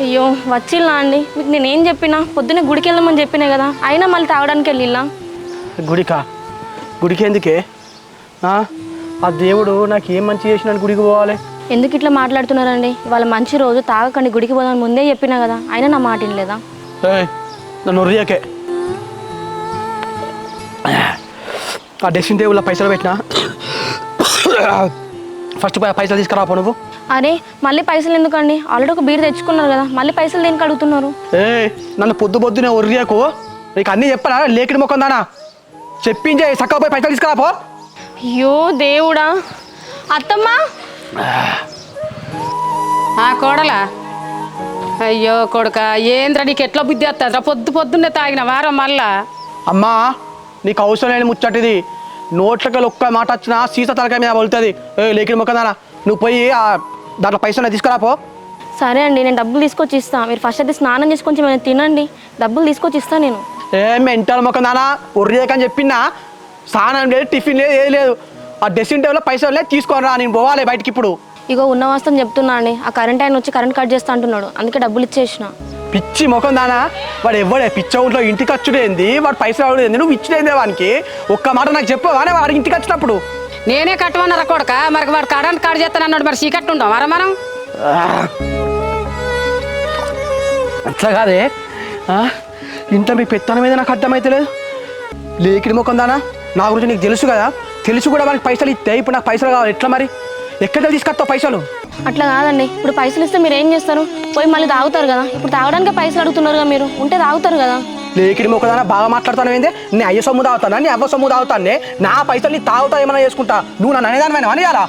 అయ్యో వచ్చిల్లా అండి, మీకు నేనేం చెప్పినా పొద్దున్నే గుడికి వెళ్దామని చెప్పినా కదా, అయినా మళ్ళీ తాగడానికి వెళ్ళిల్లా. గుడికి ఎందుకే? ఆ దేవుడు నాకు ఏం మంచి చేసినాడు గుడికి పోవాలి? ఎందుకు ఇట్లా మాట్లాడుతున్నారండి? ఇవాళ మంచి రోజు, తాగకండి, గుడికి పోదామని ముందే చెప్పినా కదా, అయినా నా మాట వినలేదా? నన్ను ఉర్రియాకే. ఆ డ్రెస్సింగ్ టేబుల్లో పైసలు పెట్టినా, ఫస్ట్ పైసలు తీసుకురాపో నువ్వు. అరే మళ్ళీ పైసలు ఎందుకండి? ఆల్రెడీ ఒక బీర్ తెచ్చుకున్నారు కదా, మళ్ళీ పైసలు దేనికి అడుగుతున్నారు? నన్ను పొద్దునే ఉర్రియాకు. నీకు అన్నీ చెప్పనా? లేకిడి మొక్కం దానా చెప్పించే చక్కగా పోయి పైసలు తీసుకురాపో. అయ్యో దేవుడా. అత్తమ్మా. కోడలా? అయ్యో కొడుక, ఏంద్రా నీకు ఎట్లా బుద్ధి వస్తుందిరా? పొద్దున్నే తాగిన వారం మళ్ళా. అమ్మా నీకు అవసరం లేని ముచ్చటిది. నోట్లకి ఒక్క మాట వచ్చినా సీసా తలకాయ మీద వలుతుంది. లేకిడి మొక్కం దానా, నువ్వు పోయి దాంట్లో పైసలు తీసుకురాపో. సరే అండి, నేను డబ్బులు తీసుకొచ్చి ఇస్తాను. మీరు ఫస్ట్ అయితే స్నానం చేసి కొంచెం ఏమైనా తినండి, డబ్బులు తీసుకొచ్చి ఇస్తాను నేను. మెంటల్ మొక్క నానా ఉర్రియాకని చెప్పినా, స్నానం లేదు, టిఫిన్ లేదు, ఏది లేదు. ఆ డ్రెస్సింగ్ టేబుల్లో పైసలు లేదు, తీసుకొని రా, నేను పోవాలి బయటికి ఇప్పుడు. ఇగో ఉన్న వాస్తవం చెప్తున్నా అండి, ఆ కరెంట్ ఆయన వచ్చి కరెంట్ కట్ చేస్తా అంటున్నాడు, అందుకే డబ్బులు ఇచ్చేసిన. పిచ్చి ముఖం దానా, వాడు ఎవడే పిచ్చ ఊంట్లో ఇంటికి వచ్చుడేంది, వాడు పైసలు అవ్వడేంది, నువ్వు ఇచ్చుడేందే వానికి? ఒక్క మాట నాకు చెప్పవానే వాడికి ఇంటికి వచ్చినప్పుడు? నేనే కట్టమన్నారా కొడుక? మరి వాడు కరెంట్ కట్ చేస్తానన్నాడు, మరి చీకట్టు ఉంటాం మరా మనం? అట్లా కాదే, ఇంట్లో మీ పెత్తనం మీద నాకు అర్థమైతలేదు. లేకిడి ముఖం దానా, నా గురించి నీకు తెలుసు కదా, తెలుసు కూడా వానికి పైసలు ఇస్తే ఇప్పుడు నాకు పైసలు కావాలి, ఎట్లా మరి? ఎక్కడ తీసుకొస్తావు పైసలు? అట్లా కాదండి, ఇప్పుడు పైసలు ఇస్తే మీరు ఏం చేస్తారు? పోయి మళ్ళీ తాగుతారు కదా, ఇప్పుడు తాగడానికే పైసలు అడుగుతున్నారు కదా, మీరు ఉంటే తాగుతారు కదా. లేకిడి మొక్కదానా బాగా మాట్లాడుతాను ఏంది? నీ అయ్య సొమ్ము తాగుతానా, నీ అవ్వ సొమ్ము తాగుతానే, నా పైసలు నీ తాగుతా ఏమైనా చేసుకుంటా, నువ్వు నన్ను అనేదానివైనా అని అలా